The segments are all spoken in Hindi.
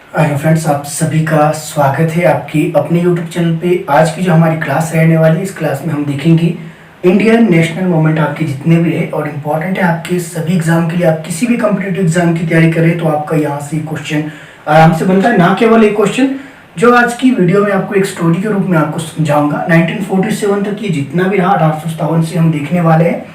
हेलो फ्रेंड्स, आप सभी का स्वागत है आपकी अपने यूट्यूब चैनल पे। आज की जो हमारी क्लास रहने वाली है, इस क्लास में हम देखेंगे इंडियन नेशनल मूवमेंट आपके जितने भी है और इम्पोर्टेंट है आपके सभी एग्जाम के लिए। आप किसी भी कॉम्पिटिटिव एग्जाम की तैयारी करें तो आपका यहाँ से क्वेश्चन आराम से बनता है। ना केवल एक क्वेश्चन, जो आज की वीडियो में आपको एक स्टोरी के रूप में आपको समझाऊंगा। 1947 तक ये जितना भी रहा, 1857 से हम देखने वाले हैं।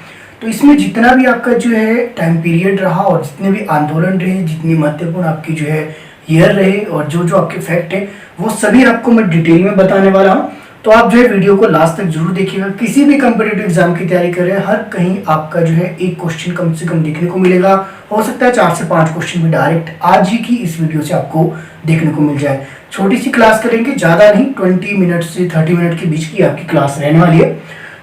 तो इसमें जितना भी आपका जो है टाइम पीरियड रहा और जितने भी आंदोलन रहे, जितनी महत्वपूर्ण आपकी जो है ईयर रहे और जो जो आपके फैक्ट है, वो सभी आपको मैं डिटेल में बताने वाला हूँ। तो आप जो है वीडियो को लास्ट तक जरूर देखिएगा। किसी भी कॉम्पिटिटिव एग्जाम की तैयारी कर रहे हैं, हर कहीं आपका जो है एक क्वेश्चन कम से कम देखने को मिलेगा। हो सकता है 4 से 5 क्वेश्चन भी डायरेक्ट आज ही की इस वीडियो से आपको देखने को मिल जाए। छोटी सी क्लास करेंगे, ज्यादा नहीं, 20 मिनट से 30 मिनट के बीच की आपकी क्लास रहने वाली है।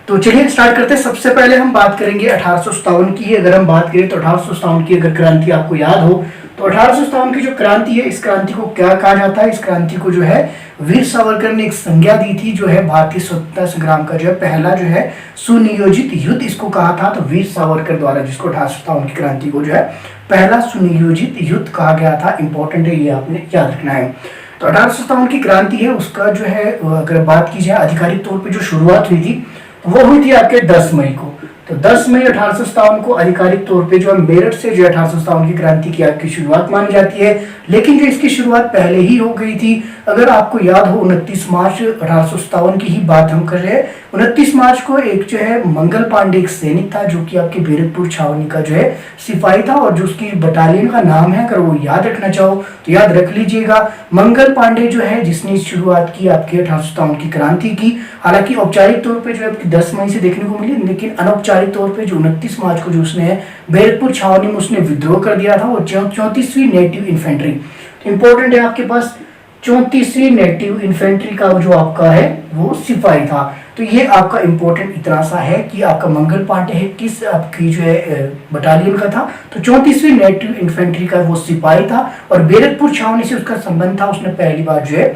तो चलिए स्टार्ट करते हैं। सबसे पहले हम बात करेंगे 1857 की। अगर हम बात करें तो 1857 की अगर क्रांति आपको याद हो तो 1857 की जो क्रांति है, इस क्रांति को क्या कहा जाता है? इस क्रांति को जो है वीर सावरकर ने एक संज्ञा दी थी, जो है भारतीय स्वतंत्रता संग्राम का जो है पहला जो है सुनियोजित युद्ध इसको कहा था। तो वीर सावरकर द्वारा जिसको 1857 की क्रांति को जो है पहला सुनियोजित युद्ध कहा गया था। इंपॉर्टेंट है, ये आपने याद रखना है। तो 1857 की क्रांति है, उसका जो है अगर बात की जाए आधिकारिक तौर पर जो शुरुआत हुई थी वो हुई थी आपके 10 मई को। तो 10 मई 1857 को आधिकारिक तौर पे जो है मेरठ से जो 1857 की क्रांति की आपकी शुरुआत मानी जाती है। लेकिन जो इसकी शुरुआत पहले ही हो गई थी। अगर आपको याद हो 29 मार्च 1857 की ही बात हम कर रहे हैं। 29 मार्च को एक जो है मंगल पांडे एक सैनिक था, जो कि आपके बैरकपुर छावनी का जो है सिपाही था, और जो उसकी बटालियन का नाम है, अगर वो याद रखना चाहो तो याद रख लीजिएगा। मंगल पांडे जो है जिसने शुरुआत की आपके 1857 की क्रांति की। हालांकि औपचारिक तौर पे जो है 10 मई से देखने को मिली, लेकिन अनौपचारिक तौर पे जो 29 मार्च को जो उसने बैरकपुर छावनी में उसने विद्रोह कर दिया था, वो 34वीं नेटिव इन्फेंट्री। इंपॉर्टेंट है आपके पास 34वीं नेटिव इन्फेंट्री का जो आपका है वो सिपाही था। तो ये आपका इंपॉर्टेंट इतना सा है कि आपका मंगल पांडे है किस आपकी जो है बटालियन का था। तो 34वीं नेटिव इन्फेंट्री का वो सिपाही था और बैरकपुर छावनी से उसका संबंध था। उसने पहली बार जो है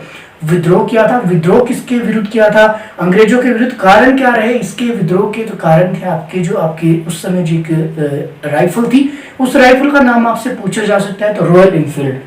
विद्रोह किया था। विद्रोह किसके विरुद्ध किया था? अंग्रेजों के विरुद्ध। कारण क्या रहे इसके विद्रोह के? तो कारण थे आपके जो आपके उस समय जो एक राइफल थी, उस राइफल का नाम आपसे पूछा जा सकता है, तो रॉयल इनफील्ड।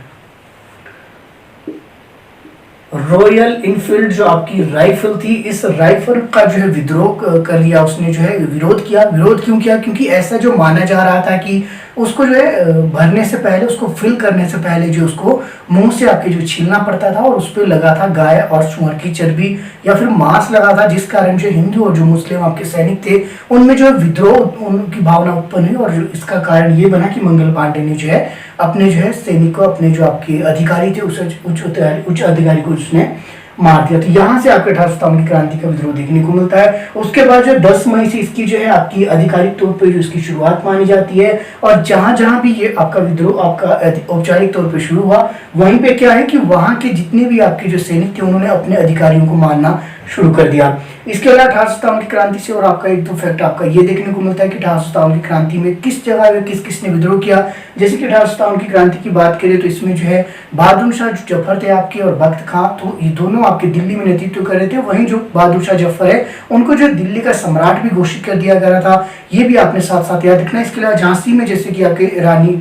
रॉयल इनफील्ड जो आपकी राइफल थी, इस राइफल का जो है विद्रोह कर लिया उसने, जो है विरोध किया। विरोध क्यों किया? क्योंकि ऐसा जो माना जा रहा था कि उसको जो है भरने से पहले, उसको फिल करने से पहले जो उसको मुंह से आपके जो छीलना पड़ता था और उस पर लगा था गाय और सुअर की चर्बी या फिर मांस लगा था, जिस कारण जो हिंदू और जो मुस्लिम आपके सैनिक थे उनमें जो विद्रोह उनकी भावना उत्पन्न हुई। और इसका कारण ये बना कि मंगल पांडे ने जो है अपने जो है सैनिकों, अपने जो आपके अधिकारी थे उच्च अधिकारी को उसने मार दिया। तो यहाँ से आपके 1857 की क्रांति का विद्रोह देखने को मिलता है। उसके बाद जो 10 मई से इसकी जो है आपकी आधिकारिक तौर पर जो इसकी शुरुआत मानी जाती है। और जहां जहां भी ये आपका विद्रोह आपका औपचारिक तौर पर शुरू हुआ, वहीं पे क्या है कि वहां के जितने भी आपके जो सैनिक थे उन्होंने अपने अधिकारियों को मारना शुरू कर दिया। इसके अलावा 1857 की क्रांति से और आपका एक दो फैक्ट आपका ये देखने को मिलता है कि 1857 की क्रांति में किस जगह में किस किसने विद्रोह किया। जैसे कि 1857 की क्रांति की बात करें तो इसमें जो है बहादुर शाह जफर थे आपके और बख्त खां, तो ये दोनों आपके दिल्ली में नेतृत्व कर रहे थे। वहीं जो बहादुर शाह जफर है उनको जो दिल्ली का सम्राट भी घोषित कर दिया गया था, ये भी आपने साथ साथ याद रखना है। इसके अलावा झांसी में जैसे कि आपके रानी,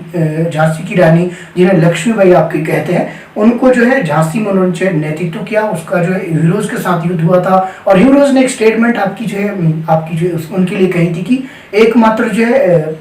झांसी की रानी जिन्हें लक्ष्मीबाई आपके कहते हैं, उनको जो है झांसी में उन्होंने नेतृत्व किया। उसका जो है हीरोज के साथ युद्ध हुआ था और हीरोज ने एक स्टेटमेंट आपकी जो है उनके लिए कही थी कि एकमात्र जो है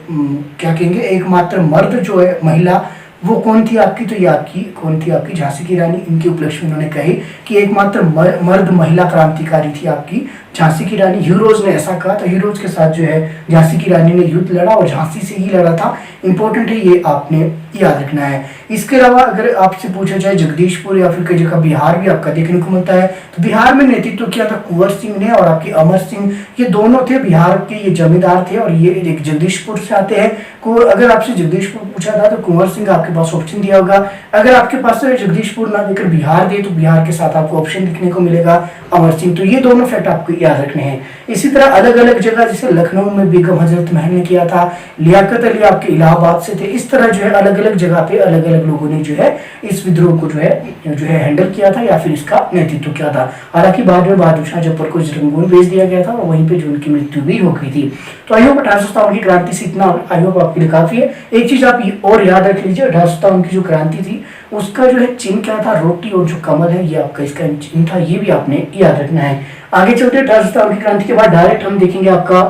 क्या कहेंगे, एकमात्र मर्द जो है महिला वो कौन थी आपकी? तो ये आपकी कौन थी? आपकी झांसी की रानी। इनके उपलक्ष्य में उन्होंने कही कि एकमात्र मर्द महिला क्रांतिकारी थी आपकी झांसी की रानी। हीरोज ने ऐसा कहा। तो हीरोज के साथ जो है झांसी की रानी ने युद्ध लड़ा और झांसी से ही लड़ा था। इंपॉर्टेंट है, ये आपने याद रखना है। इसके अलावा अगर आपसे पूछा जाए जगदीशपुर या फिर कई जगह बिहार भी आपका देखने को मिलता है, तो बिहार में नेतृत्व किया था कुंवर सिंह ने और आपके अमर सिंह, ये दोनों थे बिहार के, ये जमींदार थे और ये एक जगदीशपुर से आते हैं। अगर आपसे जगदीशपुर पूछा था तो कुंवर सिंह आपके पास ऑप्शन दिया होगा। अगर आपके पास जगदीशपुर ना देकर बिहार दे तो बिहार के साथ आपको ऑप्शन दिखने को मिलेगा अमर सिंह। तो ये दोनों फैक्ट आपको याद रखने हैं। इसी तरह अलग अलग जगह, जैसे लखनऊ में बेगम हजरत महल ने किया था, लियाकत अली आपके इलाहाबाद से थे। इस तरह जो है अलग अलग जगह पे अलग अलग लोगों ने जो है इस विद्रोह को जो है हैंडल किया था या फिर इसका नेतृत्व किया था। हालांकि बाद में बहादुर शाह जफर को रंगून भेज दिया गया था और वहीं पे जो उनकी मृत्यु भी हो गई थी। तो आई होप 1857 की क्रांति से इतना आई होप आपके लिए काफी है। एक चीज आप और याद रख लीजिए, 1857 की जो क्रांति थी उसका जो है चिन्ह क्या था, रोटी, और जो कमल है ये आपका इसका चिन्ह था। ये भी आपने याद रखना है। आगे चलते 1857 की क्रांति के बाद डायरेक्ट हम देखेंगे आपका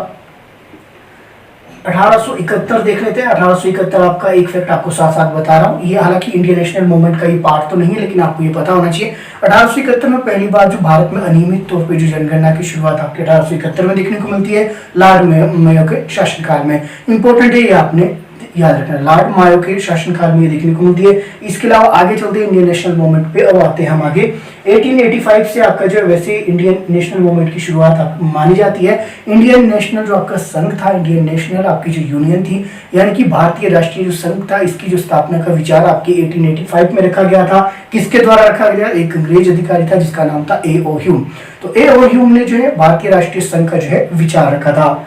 1871 देख लेते हैं। 1871 आपका एक फैक्ट आपको साथ साथ बता रहा हूँ, ये हालांकि इंडियन नेशनल मूवमेंट का ये पार्ट तो नहीं है, लेकिन आपको ये पता होना चाहिए। 1871 में पहली बार जो भारत में अनियमित तौर पे जो जनगणना की शुरुआत आपके 1871 में देखने को मिलती है, लॉर्ड मेयो के शासनकाल में। इंपॉर्टेंट है, ये आपने याद रखना, लॉर्ड मायो के शासनकाल में ये देखने को मिलती है। इसके अलावा आगे चलते हैं इंडियन नेशनल मूवमेंट पे। अब आते हैं हम आगे 1885 से आपका जो है वैसे इंडियन नेशनल मूवमेंट की शुरुआत मानी जाती है। इंडियन नेशनल जो आपका संघ था, इंडियन नेशनल आपकी जो यूनियन थी, यानी कि भारतीय राष्ट्रीय जो संघ था, इसकी जो स्थापना का विचार आपके 1885 में रखा गया था। किसके द्वारा रखा गया? एक अंग्रेज अधिकारी था जिसका नाम था A.O. ह्यूम। तो A.O. ह्यूम ने जो है भारतीय राष्ट्रीय संघ का जो है विचार रखा था।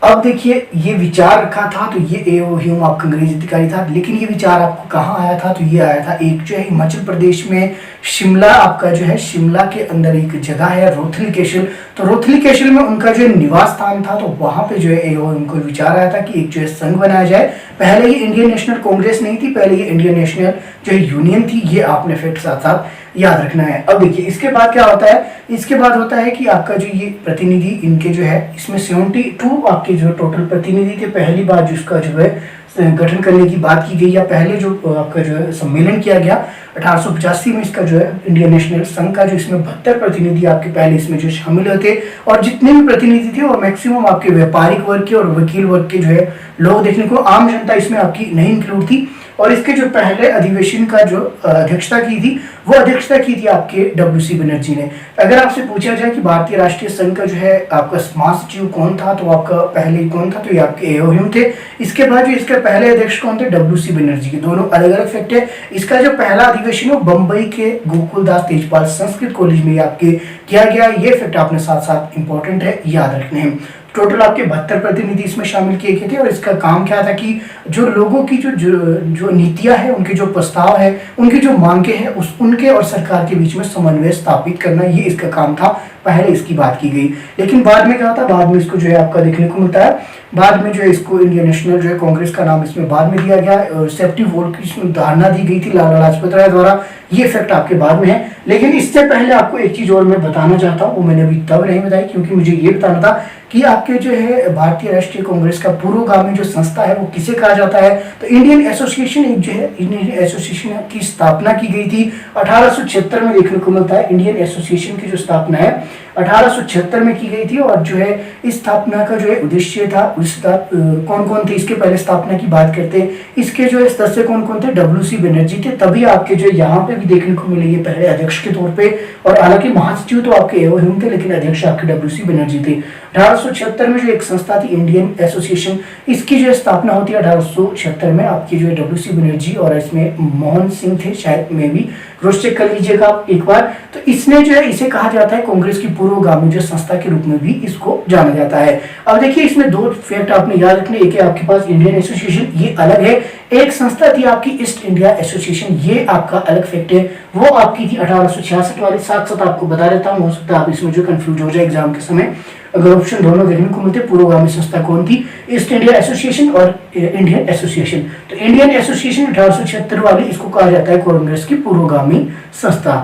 अब देखिए, ये विचार रखा था, तो ये A.O. ह्यूम आपका अंग्रेज अधिकारी था, लेकिन ये विचार आपको कहाँ आया था? तो ये आया था एक जो है हिमाचल प्रदेश में शिमला, आपका जो है शिमला के अंदर एक जगह है रोथलीकेशल। तो रोथलीकेशल में उनका जो निवास स्थान था, तो वहां पे जो है A.O. ह्यूम को विचार आया था कि एक जो है संघ बनाया जाए। पहले ये इंडियन नेशनल कांग्रेस नहीं थी, पहले ये इंडियन नेशनल जो है यूनियन थी। ये आपने फैक्ट साथ साथ याद रखना है। अब देखिए इसके बाद क्या होता है, इसके बाद होता है कि आपका जो ये प्रतिनिधि इनके जो है इसमें 72 आपके जो टोटल प्रतिनिधि थे। पहली बार जिसका जो है गठन करने की बात की गई, या पहले जो आपका जो है सम्मेलन किया गया 1885 में, इसका जो है इंडियन नेशनल संघ का, जो इसमें 72 प्रतिनिधि आपके पहले इसमें जो शामिल होते, और जितने भी प्रतिनिधि थे और मैक्सिमम आपके व्यापारिक वर्ग के और वकील वर्ग के जो है लोग देखने को, आम जनता इसमें आपकी नहीं इंक्लूड थी। और इसके जो पहले अधिवेशन का जो अध्यक्षता की थी, वो अध्यक्षता की थी आपके W.C. बनर्जी ने। अगर आपसे पूछा जाए कि भारतीय राष्ट्रीय संघ का जो है आपका महासचिव कौन था, तो आपका पहले कौन था? तो ये आपके A.O. ह्यूम थे। इसके बाद जो इसके पहले अध्यक्ष कौन थे? W.C. बनर्जी के। दोनों अलग अलग फैक्ट है। इसका जो पहला अधिवेशन है बम्बई के गोकुलदास तेजपाल संस्कृत कॉलेज में आपके किया गया। ये फैक्ट आपने साथ साथ इंपॉर्टेंट है, याद रखने हैं। टोटल आपके 72 प्रतिनिधि इसमें शामिल किए गए थे, और इसका काम क्या था कि जो लोगों की जो नीतियां हैं, उनके जो प्रस्ताव है, उनकी जो मांगे हैं, उनके और सरकार के बीच में समन्वय स्थापित करना, ये इसका काम था। पहले इसकी बात की गई, लेकिन बाद में क्या होता है, बाद में इसको जो है आपका देखने को मिलता है, बाद में जो है इसको इंडियन नेशनल जो है कांग्रेस का नाम इसमें बाद में दिया गया। सेफ्टी वोट की इसमें धारणा दी गई थी लाला लाजपत राय द्वारा। ये फैक्ट आपके बाद में है, लेकिन इससे पहले आपको एक चीज और मैं बताना चाहता हूँ, वो मैंने अभी तब नहीं बताई, क्योंकि मुझे ये बताना था कि आपके जो है भारतीय राष्ट्रीय कांग्रेस का पूर्वगामी जो संस्था है वो किसे कहा जाता है। तो इंडियन एसोसिएशन एक जो है, इंडियन एसोसिएशन की स्थापना की गई थी 1876 में, देखने को मिलता है। इंडियन एसोसिएशन की जो स्थापना है 1876 में की गई थी, और जो है इस स्थापना का जो है उद्देश्य था, कौन कौन थे इसके पहले स्थापना की बात करते हैं। इसके जो है सदस्य कौन कौन थे? W.C. बनर्जी थे, तभी आपके जो यहाँ पे भी देखने को मिले ये पहले अध्यक्ष के तौर पे। और हालांकि महासचिव तो आपके A.O. ह्यूम थे, लेकिन अध्यक्ष आपके W.C. बनर्जी थे। 1876 में जो एक संस्था थी इंडियन एसोसिएशन, इसकी जो स्थापना होती है 1876 में। आपकी जो है W.C. बनर्जी और इसमें मोहन सिंह थे, शायद में भी क्रॉस चेक कर लीजिएगा एक बार। तो इसने जो है इसे कहा जाता है कांग्रेस की पूर्वगामी जो संस्था के रूप में भी इसको जाना जाता है। अब देखिए इसमें दो फैक्ट आपने याद रखने, एक है आपके पास इंडियन एसोसिएशन, ये अलग है। एक संस्था थी आपकी ईस्ट इंडिया एसोसिएशन, ये आपका अलग फैक्ट है, वो आपकी थी 1866 वाली। साथ साथ आपको बता देता हूँ, हो सकता है आप इसमें जो कंफ्यूज हो जाए एग्जाम के समय, अगर ऑप्शन दोनों देखने को मिलते, पूर्वगामी संस्था कौन थी? ईस्ट इंडिया एसोसिएशन और इंडियन एसोसिएशन। तो इंडियन एसोसिएशन 1876 वाली, इसको कहा जाता है कांग्रेस की पूर्वगामी संस्था।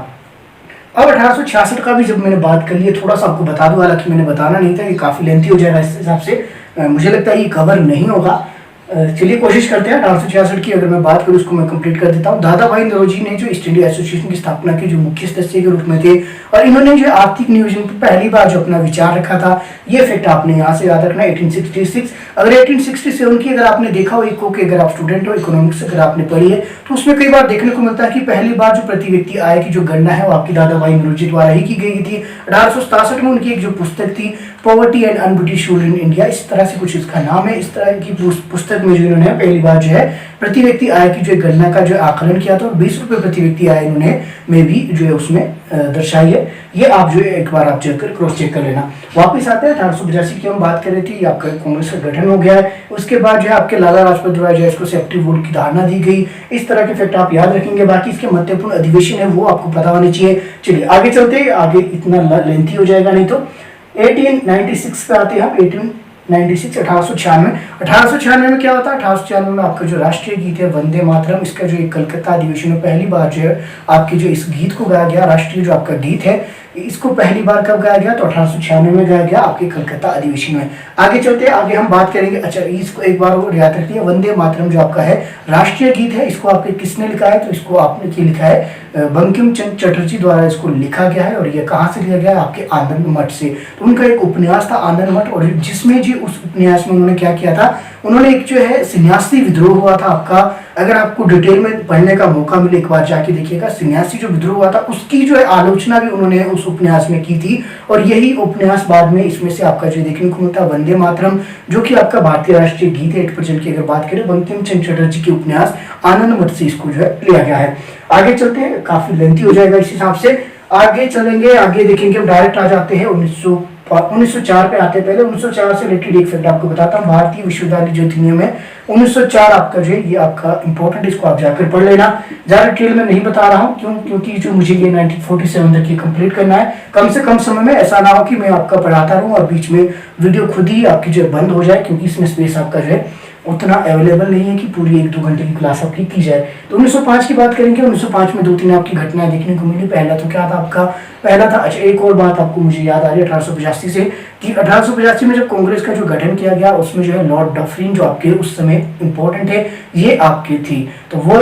अब 1866 का भी जब मैंने बात कर ली, थोड़ा सा आपको बता दूं, हालांकि मैंने बताना नहीं था, ये काफी लेंथी हो जाएगा इस हिसाब से, मुझे लगता है ये कवर नहीं होगा। चलिए कोशिश करते हैं। 1866 की अगर मैं बात करूं, उसको मैं कंप्लीट कर देता हूं। दादा भाई नौरोजी ने जो ईस्ट इंडिया एसोसिएशन की स्थापना की, जो मुख्य सदस्य के रूप में थे, और इन्होंने जो आर्थिक नियोजन पर पहली बार जो अपना विचार रखा था, ये फैक्ट आपने यहाँ से याद रखना। 1866, अगर 1867 की अगर आपने देखा हो, इको के अगर आप स्टूडेंट हो, इकोनॉमिक्स अगर आपने पढ़ी है, तो उसमें कई बार देखने को मिलता है कि पहली बार जो प्रति व्यक्ति आय की जो गणना है वो आपकी दादा भाई नौरोजी द्वारा ही की गई थी। 1867 में उनकी एक जो पुस्तक थी poverty and un-British rule in India, इस तरह से कुछ इसका नाम है। इस तरह की पुस्तक में जो इन्होंने पहली बार जो है प्रति व्यक्ति आय की जो गणना का जो आकलन किया था, और 20 रुपए प्रति व्यक्ति आय इन्होंने में भी जो है उसमें दर्शाई है। ये आप जो है एक बार आप चेक कर क्रॉस चेक कर लेना। वापस आते हैं 1885 की हम बात कर रहे थे, आपका कांग्रेस का गठन हो गया है। उसके बाद जो है आपके लाला लाजपत राय जो है इसको सेफ्टी वोट की धारणा दी गई। इस तरह के फैक्ट आप याद रखेंगे, बाकी इसके महत्वपूर्ण अधिवेशन है वो आपको पता होने चाहिए। चलिए आगे चलते हैं, आगे इतना लेंथी हो जाएगा नहीं तो। 1896 पे आते हैं हम। 96 1896। 1896 में क्या होता है? 1896 में आपका जो राष्ट्रीय गीत है वंदे मातरम, इसका जो एक कलकत्ता अधिवेशन में पहली बार जो है आपके जो इस गीत को गाया गया, राष्ट्रीय जो आपका गीत है, इसको पहली बार कब गाया गया? तो 1896 में गाया गया आपके कलकत्ता अधिवेशन में। आगे चलते हैं, आगे हम बात करेंगे। अच्छा, इसको एक बार और याद रखिए, वंदे मातरम जो आपका है राष्ट्रीय गीत है, इसको आपके किसने लिखा है? तो इसको आपने लिखा है बंकिम चंद्र चटर्जी द्वारा इसको लिखा गया है। और ये कहाँ से लिया गया है? आपके आनंद मठ से। तो उनका एक उपन्यास था आनंद मठ, और जिसमें जी उस उपन्यास में उन्होंने क्या किया था? उन्होंने एक जो है सन्यासी विद्रोह हुआ था आपका, अगर आपको डिटेल में पढ़ने का मौका मिले एक बार जाके देखिएगा, सन्यासी जो विद्रोह हुआ था उसकी जो है आलोचना भी उन्होंने उस उपन्यास में की थी। और यही उपन्यास बाद में इसमें से आपका जो देखने को मिलता है वंदे मातरम, जो कि आपका भारतीय राष्ट्रीय गीत है 8% की अगर बात करें, बंकिम चंद्र चटर्जी के उपन्यास आनंद मठ से इसको जो है लिया गया है। आगे चलते हैं, काफी लेंथी हो जाएगा इस हिसाब से, आगे चलेंगे, आगे देखेंगे। हम डायरेक्ट आ जाते हैं 1904 पे आते हैं। पहले 1904 से रिलेटेड एक फैक्ट आपको बताता हूँ। भारतीय विश्वविद्यालय जो अधिनियम है 1904 आपका जो है ये आपका इंपॉर्टेंट, इसको आप जाकर पढ़ लेना। ज्यादा डिटेल में नहीं बता रहा हूँ, क्योंकि जो मुझे ये 1947 तक ये कंप्लीट करना है, कम से कम समय में, ऐसा ना हो कि मैं आपका पढ़ाता रहूँ और बीच में वीडियो खुद ही आपकी जो बंद हो जाए, क्योंकि इसमें स्पेस आपका जो है उतना अवेलेबल नहीं है कि पूरी 1-2 घंटे की क्लास आपकी की जाए। तो 1905 की बात करेंगे। 1905 में 2-3 आपकी घटनाएं देखने को मिली। पहला तो क्या था आपका? पहला था, अच्छा एक और बात आपको मुझे याद आ रही है 1885 से, कि 1885 में जब कांग्रेस का जो गठन किया गया उसमें जो है लॉर्ड डफरिन जो आपके उस समय इंपॉर्टेंट है, ये आपके थी। तो वो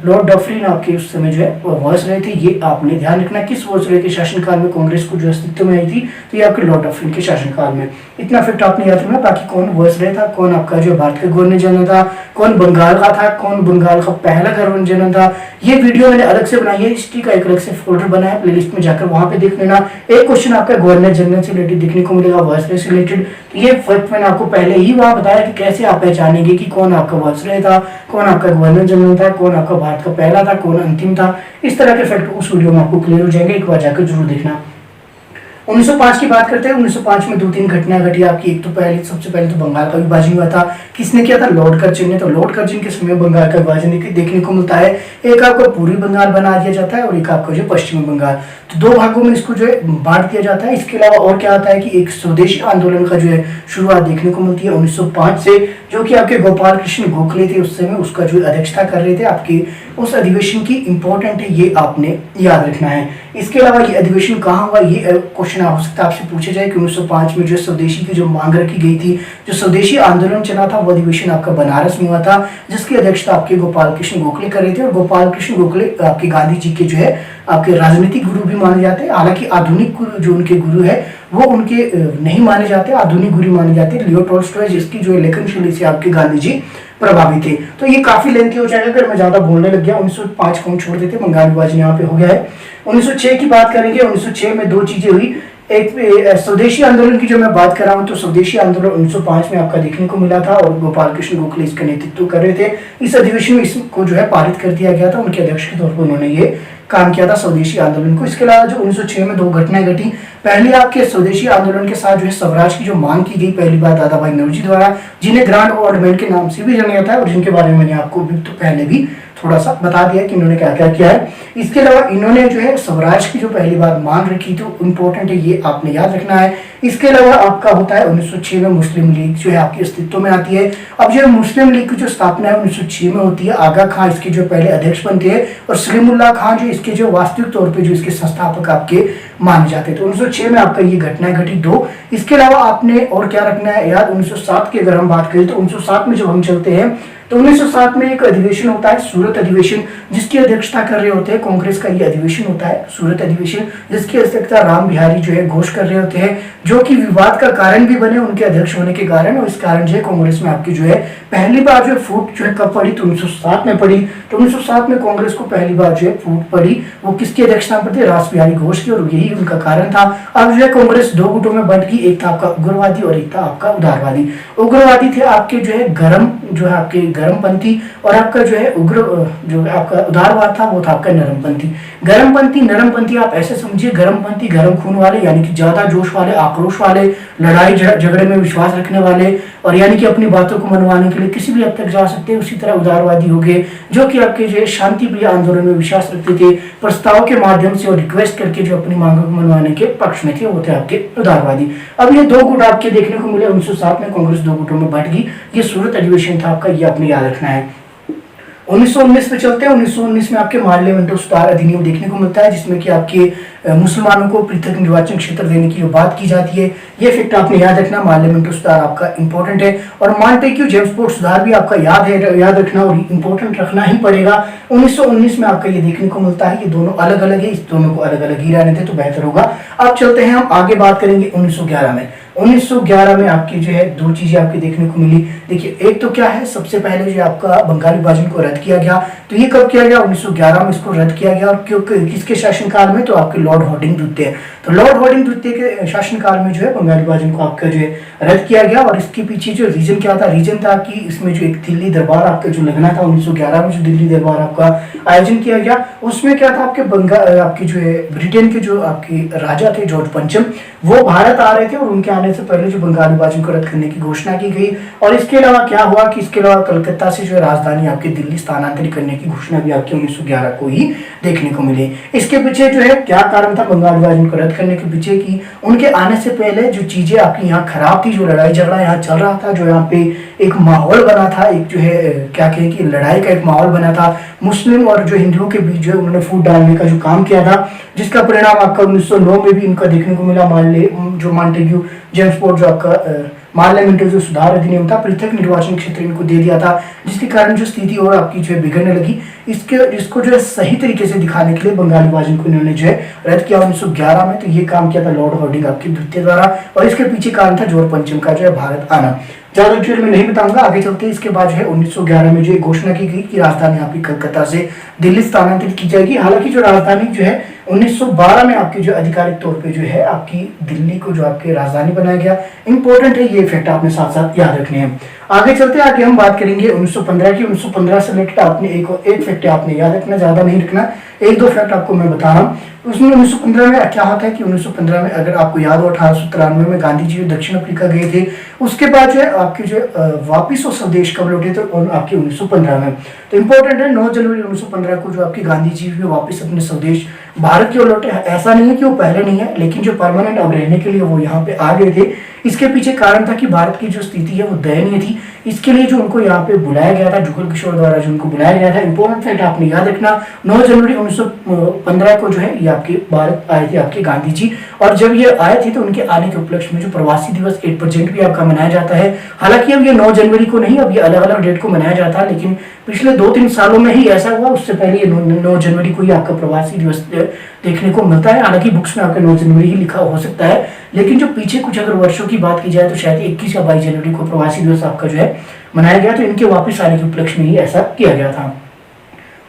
लॉर्ड डफरिन आपके उस समय जो है वॉइस रहे थे, ये आपने ध्यान रखना। किस वॉइस रहे के शासनकाल में कांग्रेस को जो अस्तित्व में आई थी? तो ये आपके लॉर्ड डफरिन के शासनकाल में। इतना फैक्ट आपने याद रखना। बाकी कौन वॉइस रहे था, कौन आपका जो भारत का गवर्नर जनरल था, कौन बंगाल का था, कौन बंगाल का पहला गवर्नर जनरल था, ये वीडियो मैंने अलग से बनाई है, हिस्ट्री का एक अलग से फोल्डर बनाया है, प्लेलिस्ट में जाकर वहां पे देख लेना। एक क्वेश्चन आपका गवर्नर जनरल से रिलेटेड देखने को मिलेगा, वॉइसरॉय से रिलेटेड। तो ये फैक्ट मैंने आपको पहले ही वहां बताया कि कैसे आप पहचानेंगे कि कौन आपका वॉइसरॉय था, कौन आपका गवर्नर जनरल था, कौन आपका भारत का पहला था, कौन अंतिम था। इस तरह के फैक्ट उस वीडियो में आपको क्लियर हो जाएंगे, एक बार जाकर जरूर देखना। 1905 की बात करते हैं। 1905 में 2-3 घटनाएं घटी आपकी। एक तो सबसे पहले तो बंगाल का विभाजन हुआ था। किसने किया था? लॉर्ड कर्जन ने। तो लॉर्ड कर्जन के समय बंगाल का विभाजन देखने को मिलता है। एक आपका पूर्वी बंगाल बना दिया जाता है और एक आपका जो पश्चिमी बंगाल, तो 2 भागों में इसको जो है बांट दिया जाता है। इसके अलावा और क्या आता है कि एक स्वदेशी आंदोलन का जो है शुरुआत देखने को मिलती है 1905 से, जो कि आपके गोपाल कृष्ण गोखले थे उस समय, उसका जो अध्यक्षता कर रहे थे। आपकी उस अधिवेशन की इंपॉर्टेंट है, ये आपने याद रखना है। इसके अलावा ये अधिवेशन कहाँ हुआ, ये क्वेश्चन हो सकता है आपसे पूछा जाए कि 1905 में जो स्वदेशी की जो मांग रखी गई थी, जो स्वदेशी आंदोलन चला था, वो अधिवेशन आपका बनारस में हुआ था, जिसकी अध्यक्षता आपके गोपाल कृष्ण गोखले कर रहे थे। और गोपाल कृष्ण गोखले आपके गांधी जी के जो है आपके राजनीतिक गुरु भी माने जाते हैं। हालांकि आधुनिक गुरु जो उनके गुरु है वो उनके नहीं माने जाते, आधुनिक गुरु माने जाते हैं लियो टॉल्स्टॉय, जिसकी जो लेखन शैली से आपके गांधी जी प्रभावित थे। तो ये काफी लेंथी हो जाएगा अगर मैं ज्यादा बोलने लग गया। 1905 को हम छोड़ देते, बंगाल विभाजन यहाँ पे हो गया है। 1906 की बात करेंगे। 1906 में 2 चीजें हुई। एक स्वदेशी आंदोलन की जो मैं बात कर रहा हूँ, तो स्वदेशी आंदोलन 1905 में आपका देखने को मिला था और गोपाल कृष्ण गोखले इसका नेतृत्व कर रहे थे। इस अधिवेशन में इसको जो है पारित कर दिया गया था, उनके अध्यक्ष के तौर पर उन्होंने ये काम किया था स्वदेशी आंदोलन को। इसके अलावा जो 1906 में 2 घटनाएं घटी। पहले आपके स्वदेशी आंदोलन के साथ जो है स्वराज की जो मांग की गई पहली बार दादा भाई नौरोजी द्वारा, जिन्हें ग्रांड ऑर्डमेंट के नाम से भी जाना जाता है और जिनके बारे में मैंने आपको तो पहले भी थोड़ा सा बता दिया कि इन्होंने क्या क्या किया है। इसके अलावा इन्होंने जो है स्वराज की जो पहली बार मांग रखी तो इंपॉर्टेंट है, ये आपने याद रखना है। इसके अलावा आपका होता है 1906 में मुस्लिम लीग जो है आपके अस्तित्व में आती है। अब जो मुस्लिम लीग की जो स्थापना है 1906 में होती है। आगा खां इसके जो पहले अध्यक्ष बनते हैं और सलीमुल्लाह खां जो इसके जो वास्तविक तौर पे जो इसके संस्थापक आपके माने जाते हैं। तो 1906 में आपका ये घटनाएं घटी 2। इसके अलावा आपने और क्या रखना है याद, 1907 की अगर हम बात करें तो 1907 में जब हम चलते हैं तो 1907 में एक अधिवेशन होता है सूरत अधिवेशन, जिसकी अध्यक्षता कर रहे होते हैं कांग्रेस का ये अधिवेशन होता है सूरत अधिवेशन, जिसकी अध्यक्षता राम बिहारी जो है घोष कर रहे होते हैं, जो कि विवाद का कारण भी बने उनके अध्यक्ष होने के कारण। और इस कारण जो है कांग्रेस में आपकी जो है पहली बार जो है फूट जो है कब पड़ी, तो 1907 में पड़ी। तो 1907 में कांग्रेस को पहली बार जो है फूट पड़ी, वो किसकी अध्यक्षता पर थे, रास बिहारी घोष की, और यही उनका कारण था। अब जो है कांग्रेस 2 गुटों में बंट गई, एक था आपका उग्रवादी और एक था आपका उदारवादी। उग्रवादी थे आपके जो है गरम जो है आपके गर्मपंथी, और आपका जो है उग्र जो आपका उदारवाद था वो था आपका नरमपंथी। गर्मपंथी नरमपंथी आप ऐसे समझिए, गर्मपंथी गर्म खून वाले यानी कि ज्यादा जोश वाले, आक्रोश वाले, लड़ाई झगड़े में विश्वास रखने वाले, और यानी कि अपनी बातों को मनवाने के लिए किसी भी हद तक जा सकते हैं। उसी तरह उदारवादी हो गए जो कि आपके जो शांति प्रिय आंदोलन में विश्वास रखते थे, प्रस्ताव के माध्यम से और रिक्वेस्ट करके जो अपनी मांगों को मनवाने के पक्ष में थे, वो थे आपके उदारवादी। अब ये दो गुट आपके देखने को मिले। 1907 में कांग्रेस दो गुटों में बट गई। ये सूरत अधिवेशन था आपका, ये आपने याद रखना है। 1919 में चलते हैं। 1919 में आपके माल्य मिंटो सुधार अधिनियम देखने को मिलता है, जिसमें कि आपके मुसलमानों को पृथक निर्वाचन क्षेत्र देने की बात की जाती है। ये फैक्ट आपने याद रखना। माल्य मिंटो सुधार आपका इंपॉर्टेंट है, और मॉन्टेग्यू जेम्सफोर्ड सुधार भी आपका याद रखना और इंपॉर्टेंट रखना ही पड़ेगा। 1919 में आपका ये देखने को मिलता है। ये दोनों अलग अलग है, इस दोनों को अलग अलग ही रहने थे तो बेहतर होगा। अब चलते हैं, हम आगे बात करेंगे 1911 में। 1911 में आपकी जो है दो चीजें आपके देखने को मिली। देखिए, एक तो क्या है, सबसे पहले जो आपका बंगाली विभाजन को रद्द किया गया। तो ये कब किया गया? 1911 में इसको रद्द किया गया। और क्योंकि किसके शासनकाल में? तो आपके लॉर्ड हार्डिंग द्वितीय। तो लॉर्ड हार्डिंग द्वितीय के शासनकाल में जो है बंगाली विभाजन को आपका जो है रद्द किया गया। और इसके पीछे जो रीजन क्या था? रीजन था कि इसमें जो एक दिल्ली दरबार आपका जो लगना था, 1911 में जो दिल्ली दरबार आपका आयोजन किया गया, उसमें क्या था, आपके जो है ब्रिटेन के जो आपके राजा थे जॉर्ज पंचम, वो भारत आ रहे थे, और उनके आने से पहले जो बंगाली विभाजन को रद्द करने की घोषणा की गई। और इसके अलावा क्या हुआ कि इसके अलावा कलकत्ता से जो है राजधानी आपकी दिल्ली स्थानांतरित करने की घोषणा भी आपके 1911 को ही देखने को मिली। इसके पीछे जो है क्या कारण था बंगाल विभाजन को रद्द करने के पीछे? की उनके आने से पहले जो चीजें आपकी यहाँ खराब थी, जो लड़ाई झगड़ा यहाँ चल रहा था, जो यहाँ पे एक माहौल बना था, एक जो है क्या कहें कि लड़ाई का एक माहौल बना था, मुस्लिम और जो हिंदुओं के बीच जो है उन्होंने फूट डालने का जो काम किया था, जिसका परिणाम आपका 1909 में भी इनका देखने को मिला। जो मॉन्टेग्यू जेम्सफोर्ड जो आपका माल्य मिंटो जो सुधार अधिनियम था, पृथक निर्वाचन क्षेत्र इनको दे दिया था, जिसके कारण जो स्थिति और आपकी जो है बिगड़ने लगी। इसको जो है सही तरीके से दिखाने के लिए बंगाल विभाजन को इन्होंने जो है रद्द किया 1911 में। तो ये काम किया था लॉर्ड हार्डिंग आपके द्वितीय द्वारा, और इसके पीछे कारण था जॉर्ज पंचम का जो है भारत आना। ज्यादा डिटेल में नहीं बताऊंगा, आगे चलते हैं। इसके बाद जो है 1911 में जो घोषणा की गई कि राजधानी आपकी कलकत्ता से दिल्ली स्थानांतरित की जाएगी। हालांकि जो राजधानी जो है 1912 में आपकी जो आधिकारिक तौर पे जो है आपकी दिल्ली को जो आपकी राजधानी बनाया गया। इंपॉर्टेंट है, ये फैक्ट आपने साथ साथ याद रखने हैं। आगे चलते हैं, आगे हम बात करेंगे 1915 की। 1915 से रिलेटेड आपने एक फैक्ट आपने याद रखना, ज्यादा नहीं रखना, एक दो फैक्ट आपको मैं बता रहा हूँ। उसमें 1915 में क्या होता है कि 1915 में अगर आपको याद हो 1893 में गांधी जी दक्षिण अफ्रीका गए थे। उसके बाद जो है आपके जो वापिस वो स्वदेश कब लौटे थे? आपके 1915 में। तो इंपॉर्टेंट है, 9 जनवरी 1915 को जो आपके गांधी जी भी वापिस अपने स्वदेश भारत की ओर लौटे। ऐसा नहीं है कि वो पहले नहीं है, लेकिन जो परमानेंट अब रहने के लिए वो यहाँ पे आ गए थे। इसके पीछे कारण था कि भारत की जो स्थिति है वो दयनीय थी। इसके लिए जो उनको यहाँ पे बुलाया गया था, जुगल किशोर द्वारा जो उनको बुलाया गया था। इंपॉर्टेंट फैक्ट आपने याद रखना, 9 जनवरी 1915 को जो है ये आपके भारत आए थे आपके गांधी जी। और जब ये आए थे तो उनके आने के उपलक्ष्य में जो प्रवासी दिवस 8% भी आपका मनाया जाता है। हालांकि अब ये 9 जनवरी को नहीं, अब ये अलग अलग डेट को मनाया जाता है, लेकिन पिछले 2-3 सालों में ही ऐसा हुआ। उससे पहले ये 9 जनवरी को ही आपका प्रवासी दिवस देखने को मिलता है। हालांकि बुक्स में आपका 9 जनवरी ही लिखा हो सकता है, लेकिन जो पीछे कुछ अगर वर्षों की बात की जाए तो शायद 21 या 22 जनवरी को प्रवासी दिवस आपका जो है मनाया गया। तो इनके वापस आने के उपलक्ष्य में ही ऐसा किया गया था।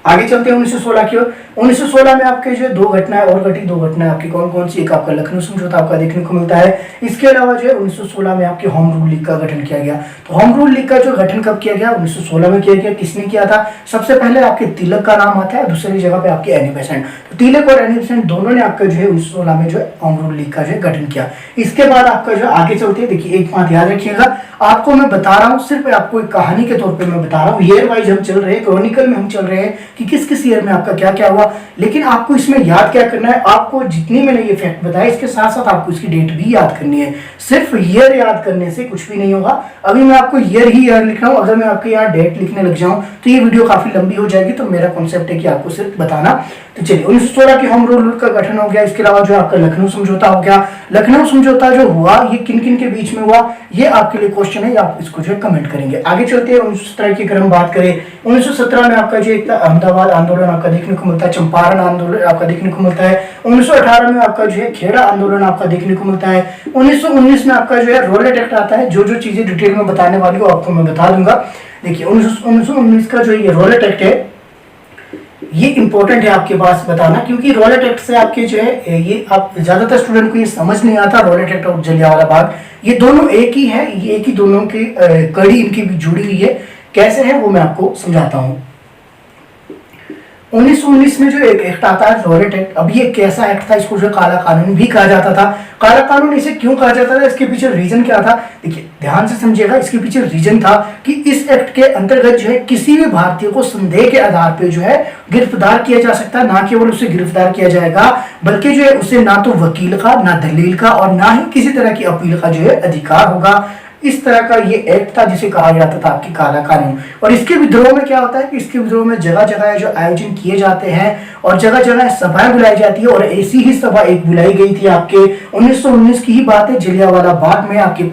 आगे चलते हैं 1916 की ओर। 1916 में आपके जो दो घटनाएं और घटी। दो घटनाएं आपकी कौन कौन सी? एक आपका लखनऊ समझौता आपका देखने को मिलता है। इसके अलावा जो है 1916 में आपके होम रूल लीग का गठन किया गया। तो होम रूल लीग का जो गठन कब किया गया? 1916 में किया गया। किसने किया था? सबसे पहले आपके तिलक का नाम आता है, दूसरी जगह पे आपके एनी बेसेंट। तो तिलक और एनी बेसेंट दोनों ने आपका जो है 1916 में जो है होम रूल लीग का जो है गठन किया। इसके बाद आपका जो आगे चलते हैं, देखिए एक बात याद रखिएगा, आपको मैं बता रहा हूँ, सिर्फ आपको एक कहानी के तौर पे मैं बता रहा हूँ। ईयर वाइज हम चल रहे हैं, क्रॉनिकल में हम चल रहे हैं कि किस किस ईयर में आपका क्या क्या हुआ। लेकिन आपको इसमें याद क्या करना है? आपको जितनी मैंने ये फैक्ट बताया, इसके साथ साथ आपको इसकी डेट भी याद करनी है। सिर्फ ईयर याद करने से कुछ भी नहीं होगा। अभी मैं आपको ईयर ही ईयर लिख रहा हूँ, अगर मैं आपके यहाँ डेट लिखने लग जाऊं तो ये वीडियो काफी लंबी हो जाएगी। तो मेरा कॉन्सेप्ट है कि आपको सिर्फ बताना। तो चलिए, 1916 की होम रूल का गठन हो गया। इसके अलावा जो आपका लखनऊ समझौता हो गया। लखनऊ समझौता जो हुआ ये किन किन के बीच में हुआ, ये आपके लिए क्वेश्चन है, आप इसको जो कमेंट करेंगे। आगे चलते हैं 1917 की अगर हम बात करें, 1917 में आपका जो एक अहमदाबाद आंदोलन आपका देखने को मिलता है, चंपारण आंदोलन आपका देखने को मिलता है। 1918 में आपका जो है खेड़ा आंदोलन आपका देखने को मिलता है। 1919 में आपका जो है रॉलेट एक्ट आता है। जो जो चीजें डिटेल में बताने वाली हो आपको मैं बता दूंगा। देखिए 1919 का जो ये रॉलेट एक्ट है ये इंपॉर्टेंट है आपके पास बताना, क्योंकि रॉलेट एक्ट से आपके जो है ये आप ज्यादातर स्टूडेंट को ये समझ नहीं आता। रॉलेट एक्ट और जलियांवाला बाग ये दोनों एक ही है, ये एक ही दोनों की कड़ी इनकी भी जुड़ी हुई है। कैसे है वो मैं आपको समझाता हूँ। 1919 में जो एक एक्ट आता है रॉलेट एक्ट, अब ये कैसा एक्ट था, इसको जो काला कानून भी कहा जाता था। काला कानून इसे क्यों कहा जाता था, इसके पीछे रीजन क्या था, देखिए ध्यान से समझिएगा। इसके पीछे रीजन था कि इस एक्ट के अंतर्गत जो है किसी भी भारतीय को संदेह के आधार पे जो है गिरफ्तार किया जा सकता है। ना केवल उसे गिरफ्तार किया जाएगा बल्कि जो है उसे ना तो वकील का, ना दलील का और ना ही किसी तरह की अपील का जो है अधिकार होगा। इस तरह का ये एक्ट था जिसे कहा जाता था आपकी काला कानून। और इसके विद्रोह में क्या होता है कि इसके विद्रोह में जगह जगह जो आयोजन किए जाते हैं और जगह जगह सभाएं बुलाई जाती है। और ऐसी ही सभा एक बुलाई गई थी आपके 1919 की ही बात है, जलियांवाला बाग में। आपके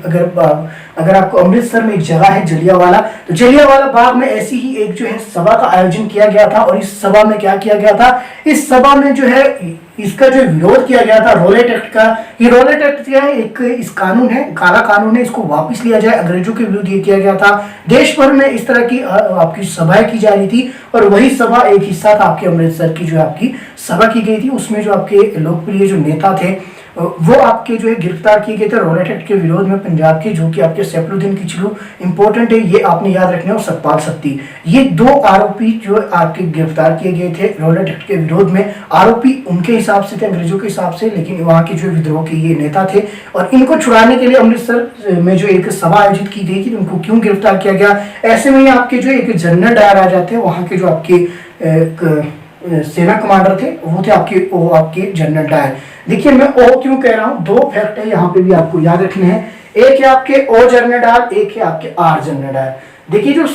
अगर आपको अमृतसर में एक जगह है जलियांवाला, तो जलियांवाला बाग में ऐसी ही एक जो है सभा का आयोजन किया गया था। और इस सभा में क्या किया गया था, इस सभा में जो है इसका जो विरोध किया गया था रॉलेट एक्ट का। ये रॉलेट एक्ट क्या है, एक इस कानून है, काला कानून है, इसको वापस लिया जाए, अंग्रेजों के विरुद्ध ये किया गया था। देश भर में इस तरह की आपकी सभाएं की जा रही थी और वही सभा एक हिस्सा था आपके अमृतसर की जो आपकी सभा की गई थी। उसमें जो आपके लोकप्रिय जो नेता थे वो आपके जो है गिरफ्तार किए गए थे रॉलेट एक्ट के विरोध में पंजाब के, जो कि आपके सैफुद्दीन किचलू इंपॉर्टेंट है, ये आपने याद रखना। और सतपाल सत्ती, ये दो आरोपी जो आपके गिरफ्तार किए गए थे रॉलेट एक्ट के विरोध में। आरोपी उनके हिसाब से थे, अंग्रेजों के हिसाब से, लेकिन वहां के जो विद्रोह के ये नेता थे। और इनको छुड़ाने के लिए अमृतसर में जो एक सभा आयोजित की गई थी, उनको क्यों गिरफ्तार किया गया, ऐसे में आपके जो एक जनरल डायर आ जाते हैं, वहां के जो आपके सेना कमांडर थे वो थे आपके जनरल डायर। देखिए मैं ओ क्यों कह रहा हूं, दो फैक्ट है यहाँ पे भी आपको याद रखने हैं। एक है आपके ओ जनरल डायर, एक है आपके आर जनरल डायर। देखिए जो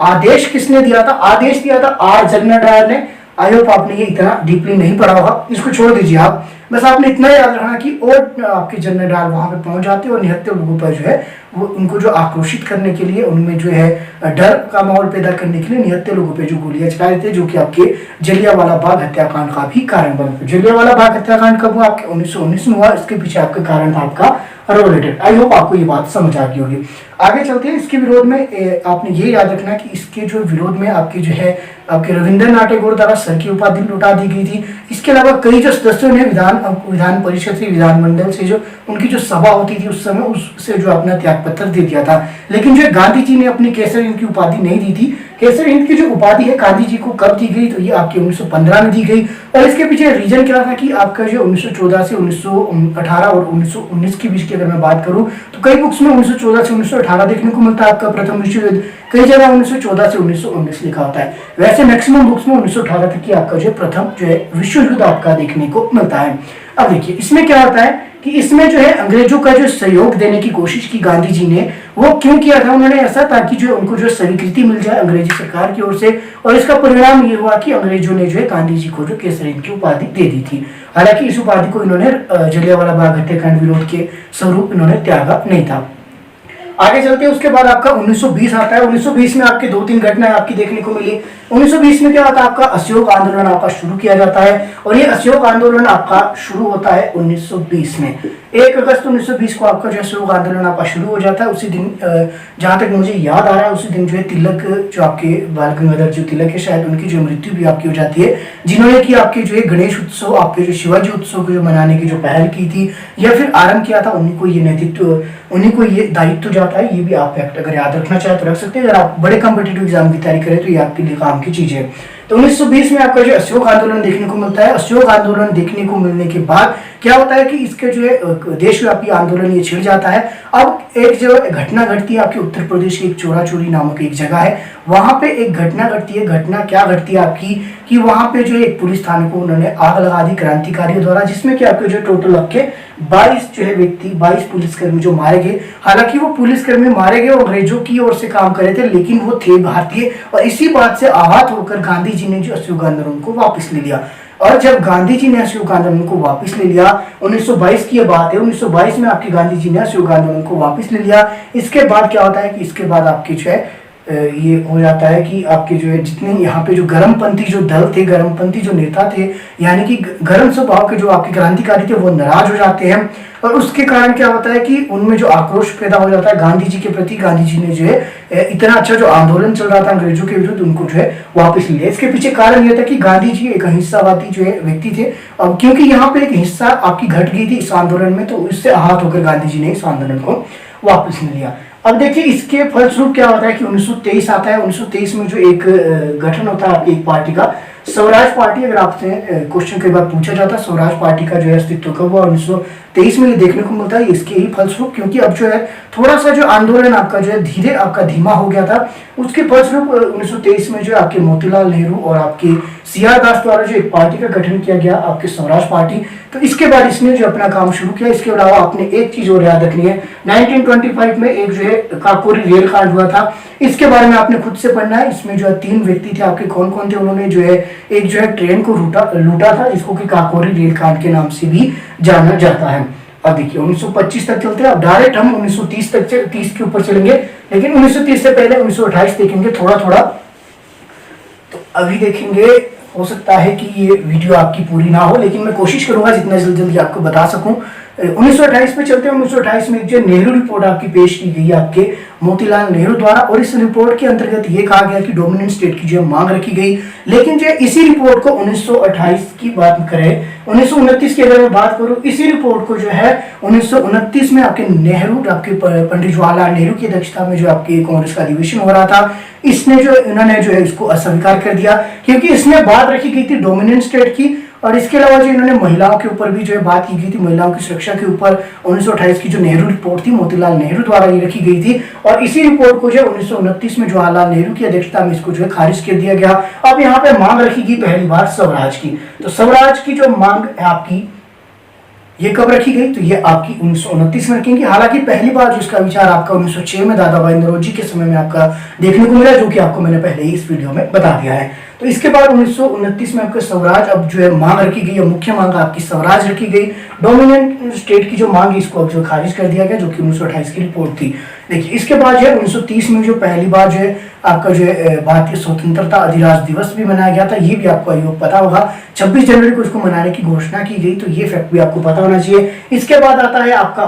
आदेश किसने दिया था, आदेश दिया था आर जनरल डायर ने। आई होप आपने ये इतना डीपली नहीं पढ़ा होगा, इसको छोड़ दीजिए आप, बस आपने इतना याद रखना कि और आपके जनरल डायर वहां पे पहुंच जाते और निहत्थे लोगों पर जो है वो उनको जो आक्रोशित करने के लिए, उनमें जो है डर का माहौल पैदा करने के लिए निहत्थे लोगों पे जो गोलियां चला रहे थे, जो कि आपके जलियांवाला बाग हत्याकांड का भी कारण बना। जलियांवाला बाग हत्याकांड कब हुआ, आपके 1919 में हुआ। इसके पीछे आपका कारण था आपका रॉलेट। आई होप आपको ये बात समझ आ गई होगी। आगे चलते हैं। इसके विरोध में आपने ये याद रखना कि इसके जो विरोध में आपके जो है आपके रविंद्रनाथ टैगोर द्वारा सर की उपाधि लौटा दी गई थी। इसके अलावा कई जो सदस्यों ने विधान परिषद से, विधानमंडल से जो उनकी जो सभा होती थी उस समय, उससे जो अपना त्याग पत्र दे दिया था। लेकिन जो गांधी जी ने अपनी केसर हिंद की उपाधि नहीं दी थी। केसर हिंद की जो उपाधि है गांधी जी को कब दी गई, तो ये आपके 1915 में दी गई। और इसके पीछे रीजन क्या था कि आपका जो 1914 से 1918 और 1919 के बीच की अगर मैं बात करूं तो कई बुक्स में 1914 से 1918 देखने को मिलता है आपका प्रथम विश्व युद्ध, कई जगह 1914 से 1919 लिखा होता है। वैसे मैक्सिमम बुक्स में 1918 तक की आपका जो प्रथम जो है विश्व युद्ध आपका देखने को मिलता है। अब देखिए इसमें क्या होता है कि इसमें जो है अंग्रेजों का जो सहयोग देने की कोशिश की गांधी जी ने, वो क्यों किया था उन्होंने ऐसा, ताकि जो उनको जो स्वीकृति मिल जाए अंग्रेजी सरकार की ओर से। और इसका परिणाम ये हुआ कि अंग्रेजों ने जो है गांधी जी को जो केसर हिंद की उपाधि दे दी थी। हालांकि इस उपाधि को इन्होंने जलियांवाला बाग हत्याकांड विरोध के स्वरूप इन्होंने त्यागा नहीं था। आगे चलते हैं। उसके बाद आपका 1920 आता है। 1920 में आपके दो तीन घटनाएं आपकी देखने को मिली। 1920 में क्या होता है, आपका असहयोग आंदोलन आपका शुरू किया जाता है। और ये असहयोग आंदोलन आपका शुरू होता है 1920 में। 1 अगस्त 1920 को आपका जो असहयोग आंदोलन आपका शुरू हो जाता है। उसी दिन जहां तक मुझे याद आ रहा है, उसी दिन जो है तिलक, जो आपके बाल गंगाधर जो तिलक है, शायद उनकी जो मृत्यु भी आपकी हो जाती है, जिन्होंने की आपके जो है गणेश उत्सव, आपके जो शिवाजी उत्सव को जो मनाने की जो पहल की थी या फिर आरंभ किया था, उन्हीं को ये नेतृत्व, उन्हीं को ये दायित्व जाता है। ये भी आप फैक्ट अगर याद रखना चाहे तो रख सकते हैं। अगर आप बड़े कॉम्पिटिटिव एग्जाम की तैयारी करें तो ये आपके लिए काम की चीज है। तो 1920 में आपका जो असहयोग आंदोलन देखने को मिलता है। असहयोग आंदोलन देखने को मिलने के बाद क्या होता है कि इसके जो है देशव्यापी आंदोलन ये छिड़ जाता है। अब एक जो घटना घटती है आपके उत्तर प्रदेश की, एक चोराचोरी नामक एक जगह है, वहां पे एक घटना घटती है। घटना क्या घटती है आपकी कि वहां पे जो एक पुलिस थाने को उन्होंने आग लगा दी क्रांतिकारियों द्वारा, जिसमें कि आपके जो टोटल आपके 22 जो है व्यक्ति, 22 पुलिसकर्मी जो मारे गए। हालांकि वो पुलिसकर्मी मारे गए और अंग्रेजों की ओर से काम कर रहे थे, लेकिन वो थे भारतीय। और इसी बात से आहत होकर गांधी जी ने जो असहयोग आंदोलन को वापस ले लिया। और जब गांधी जी ने असहयोग आंदोलन को वापस ले लिया, 1922 की बात है, 1922 में आपके गांधी जी ने असहयोग आंदोलन को वापस ले लिया। इसके बाद क्या होता है कि इसके बाद आपके जो है ये हो जाता है कि आपके जो है जितने यहाँ पे जो गर्मपंथी जो दल थे, गर्मपंथी जो नेता थे, यानी कि गर्म स्वभाव के जो आपके क्रांतिकारी थे, वो नाराज हो जाते हैं। और उसके कारण क्या होता है कि उनमें जो आक्रोश पैदा हो जाता है गांधी जी के प्रति। गांधी जी ने जो है इतना अच्छा जो आंदोलन चल रहा था अंग्रेजों के विरुद्ध, उनको जो है वापस ले लिया। इसके पीछे कारण यह था कि गांधी जी एक अहिंसावादी जो है व्यक्ति थे। अब क्योंकि यहाँ पे एक हिस्सा आपकी घट गई थी इस आंदोलन में, तो इससे आहत होकर गांधी जी ने इस आंदोलन को वापस ले लिया। अब देखिए इसके फलस्वरूप क्या होता है कि 1923 आता है। 1923 में जो एक गठन होता है आपकी एक पार्टी का, स्वराज पार्टी। अगर आपसे क्वेश्चन कई बार पूछा जाता है स्वराज पार्टी का जो है अस्तित्व कब हुआ, 1923 में ये देखने को मिलता है। इसके ही फलस्वरूप, क्योंकि अब जो है थोड़ा सा जो आंदोलन आपका जो है धीरे आपका धीमा हो गया था, उसके फलस्वरूप 1923 में जो आपके मोतीलाल नेहरू और आपके सीआर दास द्वारा जो एक पार्टी का गठन किया गया आपके स्वराज पार्टी। तो इसके बाद इसने जो अपना काम शुरू किया। इसके अलावा आपने एक चीज और याद रखनी है, 1925 में एक जो है काकोरी रेल कांड हुआ था, इसके बारे में आपने खुद से पढ़ना है। इसमें जो है 3 व्यक्ति थे आपके, कौन कौन थे, उन्होंने जो है एक जो है ट्रेन को लूटा था, जिसको कि काकोरी रेल कांड के नाम से भी जाना जाता है। अब देखिए 1925 तक चलते हैं। अब डायरेक्ट हम 1930 तक 30 के ऊपर चलेंगे, लेकिन 1930 से पहले 1928 देखेंगे थोड़ा थोड़ा। तो अभी देखेंगे, हो सकता है कि ये वीडियो आपकी पूरी ना हो, लेकिन मैं कोशिश करूंगा जितना जल्दी आपको बता सकूं। 1928 में चलते हैं। 1928 में जो नेहरू रिपोर्ट आपकी पेश की गई आपके मोतीलाल नेहरू द्वारा, और इस रिपोर्ट के अंतर्गत ये कहा गया कि डोमिनेंट स्टेट की जो मांग रखी गई। लेकिन जो इसी रिपोर्ट को 1928 की बात करें, 1929 की अगर मैं बात करूं, इसी रिपोर्ट को जो है 1929 में आपके नेहरू, आपके पंडित जवाहरलाल नेहरू की अध्यक्षता में जो आपके कांग्रेस का अधिवेशन हो रहा था, इन्होंने जो है इसको अस्वीकार कर दिया, क्योंकि इसमें बात रखी गई थी डोमिनेंट स्टेट की। और इसके अलावा जो इन्होंने महिलाओं के ऊपर भी जो है बात की गई थी, महिलाओं की सुरक्षा के ऊपर 1928 की जो नेहरू रिपोर्ट थी मोतीलाल नेहरू द्वारा ये रखी गई थी। और इसी रिपोर्ट को जो 1929 में जवाहरलाल नेहरू की अध्यक्षता में इसको जो है खारिज कर दिया गया। अब यहाँ पे मांग रखी गई पहली बार स्वराज की। तो स्वराज की जो मांग है आपकी, ये कब रखी गई, तो ये आपकी 1929 में रखेंगे। हालांकि पहली बार जो इसका विचार आपका 1906 में दादा भाई नौरोजी के समय में आपका देखने को मिला, जो कि आपको मैंने पहले ही इस वीडियो में बता दिया है। तो इसके बाद 1929 में आपका स्वराज, अब जो है मांग रखी गई, मुख्य मांग आपकी स्वराज रखी गई। डोमिनेंट स्टेट की जो मांग है इसको अब जो खारिज कर दिया गया, जो कि 1928 की रिपोर्ट थी। देखिए इसके बाद जो है 1930 में जो पहली बार जो है आपका जो है भारतीय स्वतंत्रता अधिराज दिवस भी मनाया गया था। ये भी आपको आयोग पता होगा, 26 जनवरी को इसको मनाने की घोषणा की गई, तो ये फैक्ट भी आपको पता होना चाहिए। इसके बाद आता है आपका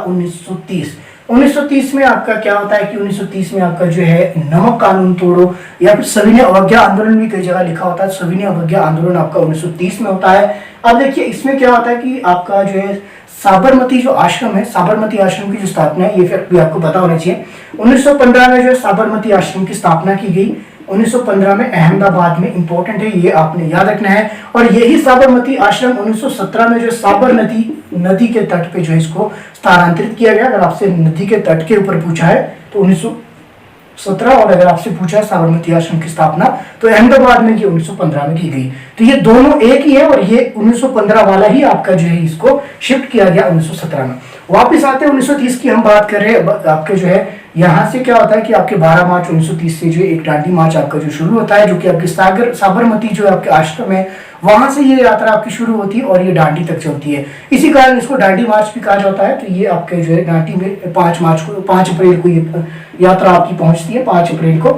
1930 में आपका क्या होता है कि 1930 में आपका जो है नमक कानून तोड़ो या फिर सविनय अवज्ञा आंदोलन भी कई जगह लिखा होता है। सविनय अवज्ञा आंदोलन आपका 1930 में होता है। अब देखिए इसमें क्या होता है कि आपका जो है साबरमती जो आश्रम है, साबरमती आश्रम की जो स्थापना है, ये फैक्ट भी आपको पता होना चाहिए। 1915 में जो है साबरमती आश्रम की स्थापना की गई, 1915 में अहमदाबाद में, इंपॉर्टेंट है ये आपने याद रखना है। और यही साबरमती आश्रम 1917 में जो साबरमती नदी के तट पे जो है इसको स्थानांतरित किया गया। अगर आपसे नदी के तट के ऊपर पूछा है तो 1917, और अगर आपसे पूछा है साबरमती आश्रम की स्थापना तो अहमदाबाद में 1915 में की गई। तो ये दोनों एक ही है, और ये 1915 वाला ही आपका जो है इसको शिफ्ट किया गया 1917 में। वापिस आते हैं 1930 की हम बात कर रहे हैं। आपके जो है यहाँ से क्या होता है कि आपके 12 मार्च 1930 से जो एक दांडी मार्च आपका जो शुरू होता है, जो कि आपके साबरमती जो आपके आश्रम है वहां से ये यात्रा आपकी शुरू होती है और ये दांडी तक चलती है। इसी कारण इसको दांडी मार्च भी कहा जाता है। तो ये आपके जो है दांडी में 5 अप्रैल को ये यात्रा आपकी पहुंचती है, 5 अप्रैल को।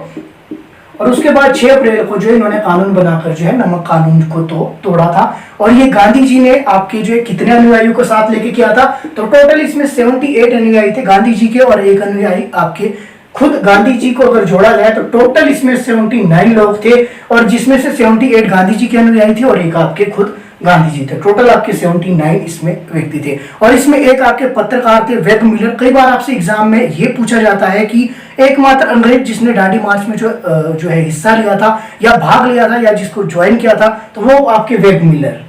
और उसके बाद 6 अप्रैल को जो इन्होंने कानून बनाकर जो है नमक कानून को तोड़ा था। और ये गांधी जी ने आपके जो है कितने अनुयायियों को साथ लेके किया था, तो टोटल इसमें 78 अनुयायी थे गांधी जी के, और एक अनुयायी आपके खुद गांधी जी को अगर जोड़ा जाए तो टोटल इसमें 79 लोग थे, और जिसमें से 78 गांधी जी के अनुयायी थे और एक आपके खुद गांधी जी थे। टोटल आपके 79 इसमें व्यक्ति थे। और इसमें एक आपके पत्रकार थे वेब मिलर। कई बार आपसे एग्जाम में ये पूछा जाता है कि एकमात्र अंग्रेज जिसने दांडी मार्च में जो है हिस्सा लिया था या भाग लिया था या जिसको ज्वाइन किया था, तो वो आपके वेब मिलर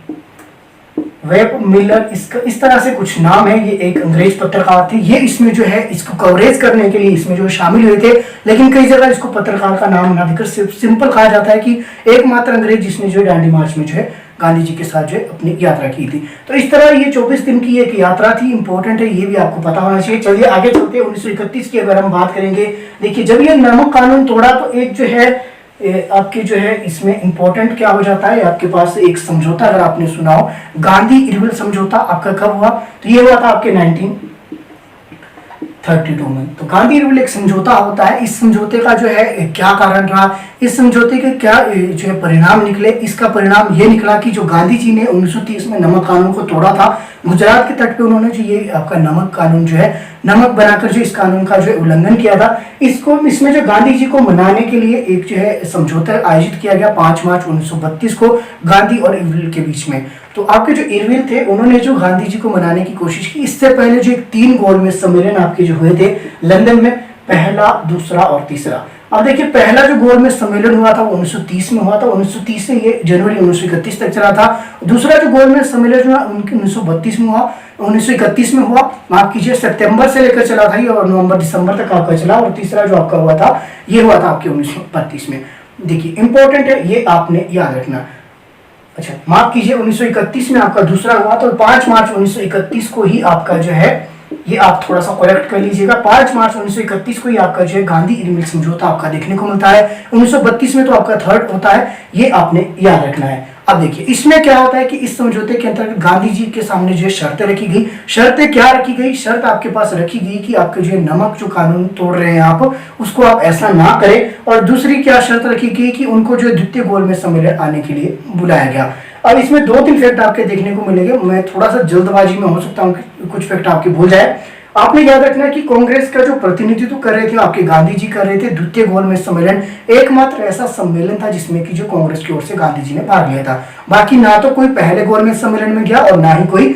इसका इस तरह से कुछ नाम है। ये एक अंग्रेज पत्रकार थे। ये इसमें जो है इसको कवरेज करने के लिए इसमें जो शामिल हुए थे, लेकिन कई जगह इसको पत्रकार का नाम ना देकर सिर्फ सिंपल कहा जाता है कि एकमात्र अंग्रेज जिसने जो दांडी मार्च में जो है गांधी जी के साथ जो है अपनी यात्रा की थी। तो इस तरह ये 24 दिन की एक यात्रा थी, इंपॉर्टेंट है, ये भी आपको पता होना चाहिए। चलिए आगे चलते हैं 1931 की अगर हम बात करेंगे। देखिए जब ये नमक कानून तोड़ा तो एक जो है आपके जो है इसमें इंपॉर्टेंट क्या हो जाता है, आपके पास एक समझौता अगर आपने सुना हो, गांधी इरविल समझौता आपका कब हुआ, तो ये हुआ था आपके 1932 में। तो गांधी इरविल एक समझौता होता है। इस समझौते का जो है क्या कारण रहा, इस समझौते के क्या जो है परिणाम निकले, इसका परिणाम ये निकला कि जो गांधी जी ने 1930 में नमक कानून को तोड़ा था, गुजरात के तट पे उन्होंने जो ये आपका नमक कानून जो है नमक बनाकर जो इस कानून का जो है उल्लंघन किया था, इसमें जो गांधी जी को मनाने के लिए एक जो है समझौता आयोजित किया गया 5 मार्च 1932 को गांधी और इरविल के बीच में। तो आपके जो इरविल थे उन्होंने जो गांधी जी को मनाने की कोशिश की। इससे पहले जो एक 3 गोलमेज सम्मेलन आपके जो हुए थे लंदन में, पहला, दूसरा और तीसरा। अब देखिए पहला जो गोलमेज सम्मेलन हुआ था वो 1930 में हुआ था, 1930 से ये जनवरी 1931 तक चला था। दूसरा जो गोलमेज सम्मेलन हुआ 1932 में हुआ, 1931 में हुआ, माफ कीजिए, सितंबर से लेकर चला था ये और नवंबर दिसंबर तक आपका चला। और तीसरा जो आपका हुआ था ये हुआ था आपके 1932 में। देखिए इंपॉर्टेंट है, ये आपने याद रखना। अच्छा माफ कीजिए, 1931 में आपका दूसरा हुआ, तो 5 मार्च 1931 को ही आपका जो है, ये आप थोड़ा सा करेक्ट कर लीजिएगा, 5 मार्च 1931 को ही आपका जो है गांधी इरविन समझौता आपका देखने को मिलता है। 1932 में तो आपका थर्ड होता है, ये आपने याद रखना है। अब देखिए इसमें क्या होता है कि इस समझौते के अंतर्गत गांधी जी के सामने जो शर्तें रखी गई। शर्तें क्या रखी गई? शर्त आपके पास रखी गई कि आपके जो नमक जो कानून तोड़ रहे हैं आप, उसको आप ऐसा ना करें। और दूसरी क्या शर्त रखी गई कि उनको जो द्वितीय गोलमेज सम्मेलन आने के लिए बुलाया गया। अब इसमें 2-3 फैक्ट आपके देखने को मिलेंगे, मैं थोड़ा सा जल्दबाजी में हो सकता हूँ कुछ फैक्ट आपके भूल जाए। आपने याद रखना है कि कांग्रेस का जो प्रतिनिधित्व कर रहे थे आपके गांधी जी कर रहे थे। द्वितीय गोलमेज सम्मेलन एकमात्र ऐसा सम्मेलन था जिसमें कि जो कांग्रेस की ओर से गांधी जी ने भाग लिया था। बाकी ना तो कोई पहले गोलमेज सम्मेलन में गया और ना ही कोई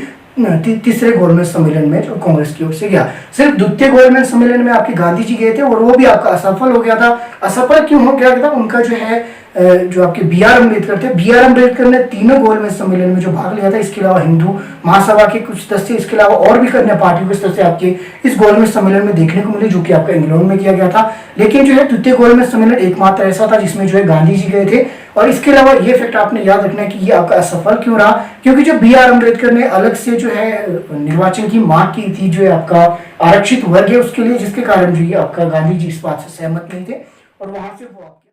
तीसरे गोलमेज सम्मेलन में जो कांग्रेस की ओर से गया। सिर्फ द्वितीय गोलमेज सम्मेलन में आपके गांधी जी गए थे और वो भी आपका असफल हो गया था। असफल क्यों हो गया था? उनका जो है जो आपके बी.आर. अम्बेडकर थे, बी.आर. अम्बेडकर ने तीनों गोलमेज सम्मेलन में जो भाग लिया था, इसके अलावा हिंदू महासभा के कुछ सदस्य, इसके अलावा और भी अन्य पार्टियों के सदस्य आपके इस गोलमेज सम्मेलन में देखने को मिले, जो कि आपका इंग्लैंड में किया गया था। लेकिन जो है द्वितीय गोलमेज सम्मेलन एकमात्र ऐसा था जिसमें जो है गांधी जी गए थे। और इसके अलावा ये फैक्ट आपने याद रखना है कि ये आपका असफल क्यों रहा, क्योंकि जो बी.आर. अम्बेडकर ने अलग से जो है निर्वाचन की मांग की थी, जो है आपका आरक्षित वर्ग है उसके लिए, जिसके कारण जो ये आपका गांधी जी इस बात से सहमत नहीं थे और वहां से वो